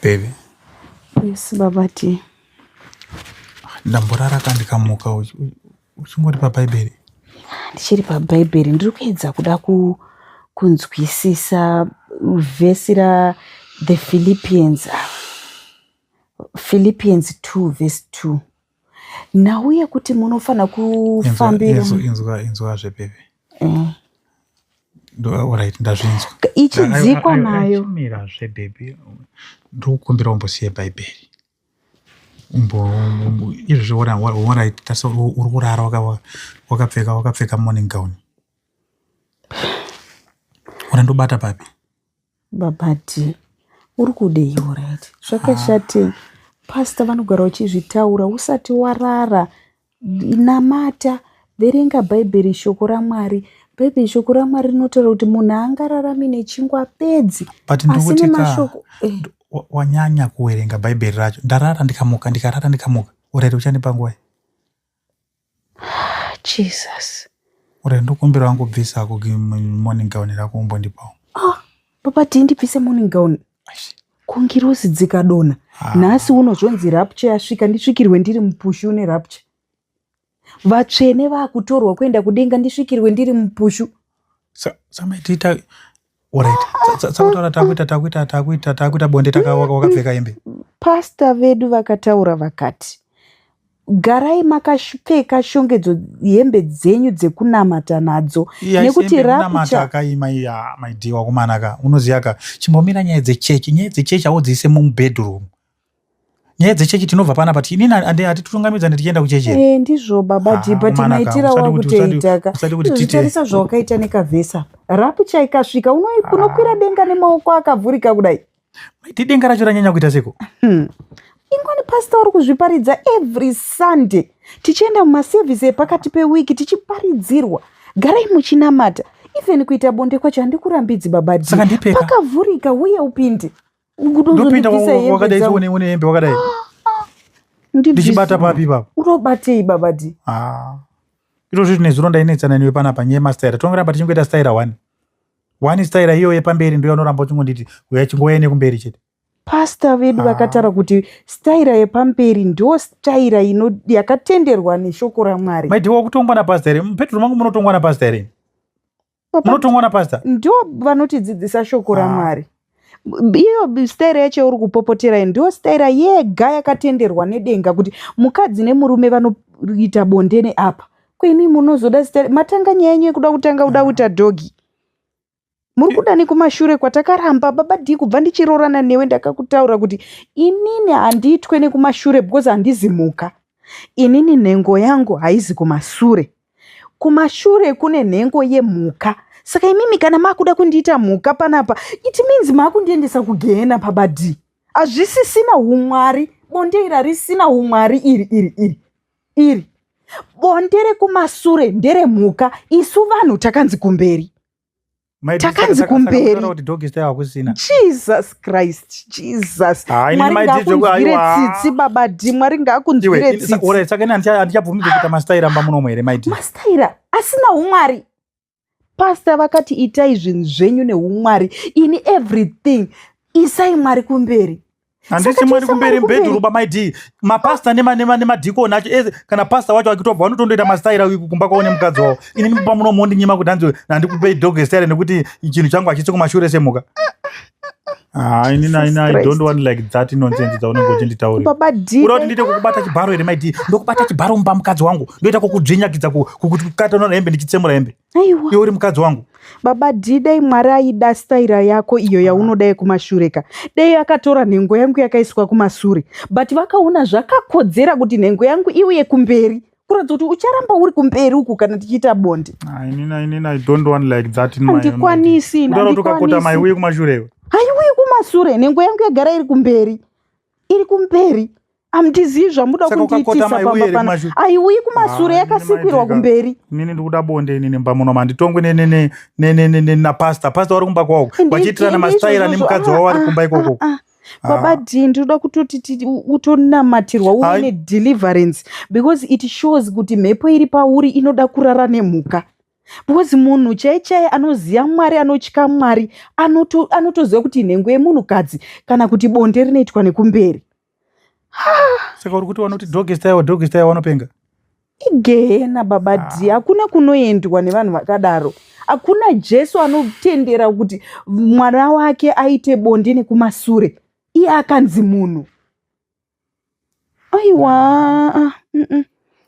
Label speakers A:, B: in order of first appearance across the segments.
A: Baby.
B: Yes, babati.
A: Ndamborara kandikamuka uchingori paBhaibheri.
B: Ndichiri paBhaibheri ndiri kuedza kuda kunzwisisa vhesi the Philippians 2 verse 2. Nauye kuti munofana kufambira
A: inzwazve baby. Alright, ndazvinzwa.
B: Ichidzikwa nayo.
A: Mirazve baby. Ndikukumbira umbosiye Bhaibheri. Izvozvo alright, tasa uri kurara wakapfeka morning gown. Unandobata papi?
B: Babati, uri kudei alright. Zvakashate. Pastor vanogara uchizvitaura usati warara. Namata, verenga Bhaibheri, shoko raMwari. Bhaibheri shoko raMwari rinotaura kuti munhu angararami nechingwa pedzi.
A: Asi nemashoko wanyanya kuverenga Bhaibheri racho. Ndarara ndikamuka. Urere uchandipa nguwai?
B: Jesus.
A: Urere ndokumbira wangu bvisa ako morning gown rako umbondipawo.
B: Babati ndipise morning gown. Kungirozi dzikadona. Nhasi unozvonzi rapture yasvika, ndisvikirwe ndiri mupushu une rapture. Vatsvene vakutorwa kuenda kudenga, ndisvikirwe ndiri mupushu.
A: Samaitita alright. Takuita bonde wakapfeka hembe.
B: Pastor vedu vakataura vakati, garai makapfeka shongedzo hembe dzenyu dzekunamata nadzo. Nekuti
A: rapture akaima maidhi wakumanaka. Unoziya ka chimbomira nyaya dzechechi awodziise mubedroom. Nyaya dzechechi tinobva panapa inini hatitungamidzane tichienda kuchechi.
B: Ndizvo babati, but maitira wakuteitaka. Zvitarisa zvawakaita nekavhesa. Rapture ikasvika unokwira denga nemaoko akavhurika kudai.
A: Maiti denga racho ranyanya kuita seko.
B: Ingwani pastor uri kuzviparidza every Sunday. Tichienda mumasevhisi epakati pewiki tichiparidzirwa. Garai muchinamata. Even kuita bonde kwacho handikurambidzi babati.
A: Saka ndipeka.
B: Pakavhurika uye upinde.
A: Ndopinda wakadai une hembe wakadai. Ndichibata papi papo.
B: Unobatei babati?
A: Izvozvo zvine zvironda inetsana newe panapa nyaya mastaira. Tongoramba tichingoita staira 1 staira iyo yepamberi ndiyo anoramba uchingonditi uyachingouya nekumberi chete.
B: Pastor vedu vakataura kuti staira yepamberi ndo staira yakatenderwa neshoko raMwari.
A: Maidhiwa kutongwa napastor here. Mupetro mangu munotongwa napastor here. Munotongwa napastor?
B: Ndo vanotidzidzisa shoko raMwari. Iyo staira yacho uri kupopotera ndo staira yega yakatenderwa nedenga kuti mukadzi nemurume vanoita bonde neapa. Kwini munozoda staira matanga nyaya yenyu yekuda kutanga uda kuita dhogi. Muri kuda nekumashure kwatakaramba babadi kubva ndichirorana newe ndakakutaura kuti inini handitwe nekumashure because handizimuka. Inini nhengo yangu haizi kumashure. Kumashure kune nhengo yemhuka. Saka imimi kana makuda kundiita mhuka panapa, it means makundiendesa kugehena babadi. Hazvisisina umwari. Bonde iri risina umwari iri. Bonde rekumashure ndere mhuka. Isu vanhu takanzi kumberi. Takanzi kumberi. Jesus Christ. Jesus. Mwari ngakunzvire tsitsi babadi. Mwari ngakunzvire tsitsi.
A: Saka handichabvumidzi kuita mastaira mba munomo here maiti.
B: Mastaira asina umwari. Pastor vakati itai zvinhu zvenyu neumwari. In everything isai Mwari kumberi.
A: Handisi Mwari kumberi mbedhuruba maidhi. Mapasta nemadhikoni acho kana pastor wacho akitobva vanotondoita mastaira kumba kwaone mukadzi wavo. Inini pamunomo ndinyima kuti handikupei dog staira nekuti chinhu changu hachisi kumashure semhuka. Inini I don't want like that nonsense dzaunenge uchinditaurira. Uda kuti ndiite kukubata chibharo here maidhi. Ndokubata chibharo mumba mukadzi wangu. Ndoita kukudzvinyakidza kukatana hembe ndichitsemura hembe.
B: Aiwa.
A: Iwe uri mukadzi wangu.
B: Babadi dai Mwari aida staira yako iyo yaunodai kumashureka. Dai akatora nhengo yangu yakaiswa kumashure. But vakaona zvakakodzera kuti nhengo yangu iuye kumberi. Kuratidza kuti ucharamba uri kumberi uku kana tichiita bonde.
A: Inini I don't want like that in my own.
B: Handikwanisi.
A: Udaura tukakota maiuye kumashure iwe.
B: Haiuye kumashure. Nhengo yangu yagara iri kumberi. Iri kumberi. Amtizivi zvamuda kundiitisa pamba pana. Aiuyi kumashure yakasikirwa kumberi.
A: Inini ndikuda bonde inini mbamuno manditongwe napasta. Pastor vari kumba kwako. Vachiitirana mastaira nemukadzi wavo vari kumba ikoko.
B: Babadi ndoda kutoti utonamatirwa uve nedeliverance because it shows kuti mhepo iri pauri inoda kurara nemhuka. because munhu chaichai anoziva Mwari, anotya Mwari, anotoziva kuti nhengo yemunhukadzi kana kuti bonde rinoitwa nekumberi.
A: Saka uri kuti vanoti dog style vanopenga?
B: Igehena babadhi, hakuna kunoendwa nevanhu vakadaro. Hakuna Jesu anotendera kuti mwana wake aite bonde nekumasure. Iye akanzi munhu. Aiwa,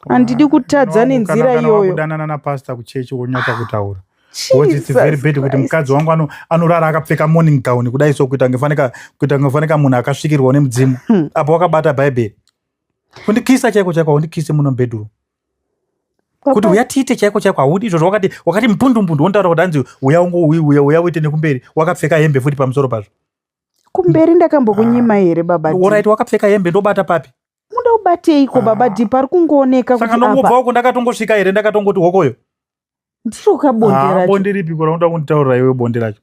B: handidi kutadza nenzira iyoyo.
A: Kudanana napastor kuchechi wonyata kutaura. Because it's very bad kuti mukadzi wangu anorara akapfeka morning gown kudai so kuita ngefaneka munhu akasvikirwa nemudzimu. Apo wakabata Bible. Kundikisa chaiko undikise muno bedroom. Kuti uyatiite chaiko haudi izvo wakati mpundu wontaura kuti hanzi uya uite nekumberi wakapfeka hembe futi pamusoro pazvo.
B: Kumberi ndakambokunyima here babadhi?
A: Alright, wakapfeka hembe ndobata papi?
B: Muda ubateiko babadhi? Pari kungooneka kuti apa.
A: Saka ndongobva uko ndakatongosvika here ndakatongoti hokoyo.
B: Ndiro kabonde racho.
A: Bonde ripi kuraunda kunditaurira iwe bonde racho?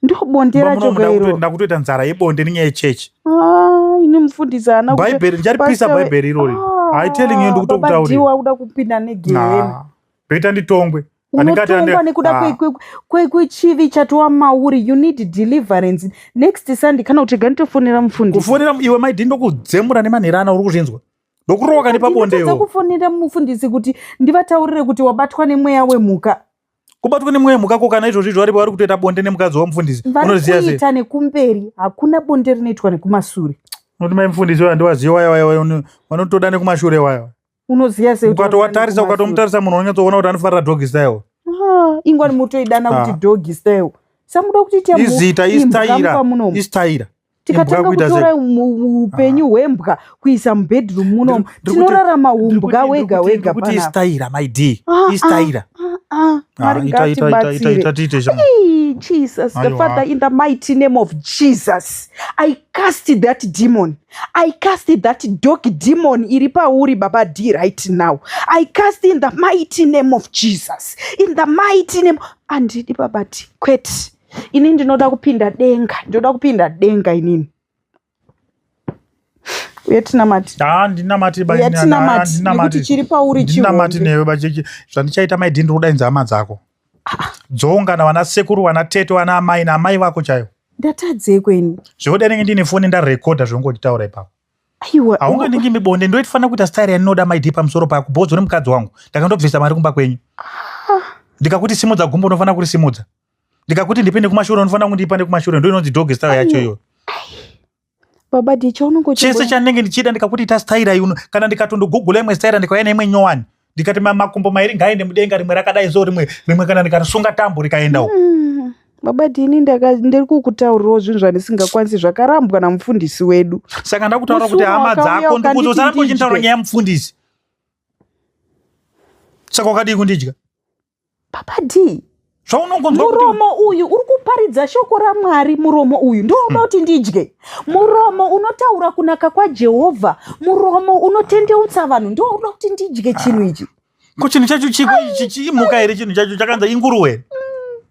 B: Ndo bonde racho gairo.
A: Ndakutoita nzara yebonde nenyaya yechechi.
B: Ini mufundisi ana kuti
A: Bible njaripisa Bible irori. I telling you ndikutokutaurira.
B: Babadhi wauda kupinda negehena.
A: Beta nditongwe.
B: Unotongwa nekuda kwechivi chatova mauri. You need deliverance. Next Sunday kana kuti ganitofonera mufundisi.
A: Kufonera iwe maidhi ndokudzemura nemanherana uri kuzvinzwa. Ndokuroka nepabondeyo.
B: Ndinotadza kufonera mufundisi kuti ndivataurire kuti wabatwa nemweya wemhuka.
A: Kubatwa nemweya wemhuka ko kana izvozvo vari vari kutoita bonde nemukadzi wamufundisi.
B: Unoziya sei? Varikuita nekumberi, hakuna bonde rinoitwa nekumasure.
A: Unoti maimufundisi wandiwaziva waya vanotoda nekumashure waya.
B: Unoziya sei?
A: Ukatowatarisa ukatomutarisa munhu unonyatsoona kuti anofarira dog style.
B: Ingwani mutoidana kuti dog style. Samuda kuti
A: izita istaira.
B: Tikatanga kutora upenyu hwembwa kuisa mubedroom munomu. Tinorarama umbwa wega wega
A: kuti istaira my D. Istaira.
B: Jesus, the Father, in the mighty name of Jesus, I cast that demon. I cast that dog demon iripa uri baba D right now. I cast in the mighty name of Jesus. In the mighty name. Andidi baba D. Kwet. Ini ndinoda kupinda denga. Ndinoda kupinda denga inini. Uyetinamati.
A: Ndinamati
B: bani. Uyetinamati. Nikuti chiripa uri chiwo.
A: Ndinamati newe bachechi. Zvandichaita maidhi ndikudainza hama dzako. Dzoungana vana sekuru vana tete vana amai naamai vako chaivo.
B: Ndatadze kweni.
A: Zvokuda ndinenge ndine foni ndarekodha zvongotitaura ipapo.
B: Aiwa.
A: Haunganingi mibonde ndoitifana kuita style yaninoda maidhi pamusoro pako. Bhodzi nemukadzi wangu. Ndakandobvisa mari kumba kwenyu. Ndikakuti simudza gumbo unofanira kurisimudza. Ndikakuti ndipinde kumashure unofanira kundipande kumashure. Ndo inonzi dog style yacho iyo.
B: Baba dicha unongochibwa.
A: Chese chanenge ndichida ndikakuti ita style yuno. Kana ndikatondogoogle imwe style ndikauya neimwe nyowani. Ndikati makumbo mairi ngaende mudenga rimwe rakadai zo rimwe kana ndikarisunga tambo rikaendawo.
B: Baba dini ndiri kukutaurirawo zvinhu zvandisingakwanisi zvakarambwa namufundisi wedu.
A: Saka ndakutaura kuti hama dzako ndikuzosara kuchitaura nyaya yamufundisi. Saka wakadii kundidya?
B: Baba D.
A: Zvaunongonzwa kuti
B: muromo uyu uri kuparidza shoko raMwari. Muromo uyu ndoda kuti ndidye. Muromo unotaura kunaka kwaJehovha. Muromo unotendeutsa vanhu ndoda kuti ndidye chinhu ichi.
A: Ko chinhu chacho chiko ichi imhuka here chinhu chacho chakanza inguruwe.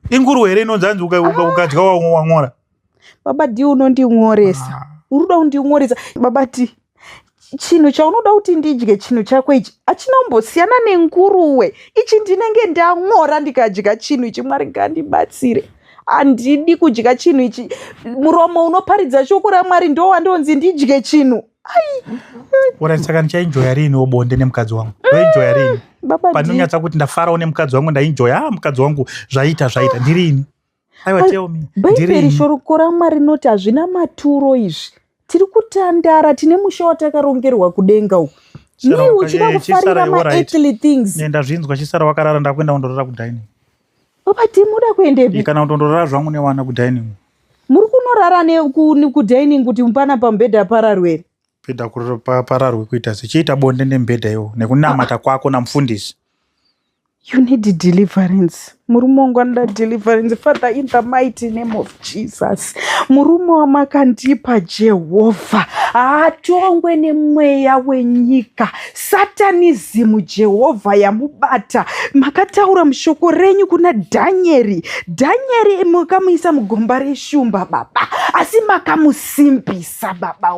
A: Inguruwe here inonzi hanzi ukadya wang'ora. Baba
B: D unonding'oresa. Uruda kunding'oresa. Baba D. Chinhu chaunoda kuti ndidye chinhu chako ichi hachina kumbosiyana nenguruwe. Ichi ndinenge ndang'ora ndikadya chinhu ichi. Mwari ngandibatsire. Handidi kudya chinhu ichi. Muromo unoparidza shoko raMwari ndo wandonzi ndidye chinhu.
A: Alright, saka ndichaenjoya rini bonde nemukadzi wangu? Ndoenjoya rini? Pandinonyatsa kuti ndafarawo nemukadzi wangu ndaenjoya mukadzi wangu zvaita ndirini? Aiwa tell me.
B: Bhaibheri shoko raMwari rinoti hazvina maturo izvi. Tiri kutandara, tine musha watakarongerwa kudenga uku. Ni uchida kufarira ma-earthly things.
A: Ndazvinzwa chisara wakarara ndakwenda kundorara kudining.
B: Baba timuda kuendepi?
A: Kana kundorara zvangu newana kudining.
B: Muri kunorara kudining kuti mupana pamubhedha pararwere?
A: Bhedha pararwe kuita sechiita bonde nemubhedha iwo nekunamata kwako namufundisi.
B: You need deliverance. Murume wangu anoda deliverance. Father, in the mighty name of Jesus. Murume wamakandipa Jehovha. Atongwe nemweya wenyika. Satanism Jehovha yamubata. Makataura mushoko renyu kuna Danieri. Danieri mukamuisa mugomba reshumba baba. Asi makamusimbisa baba.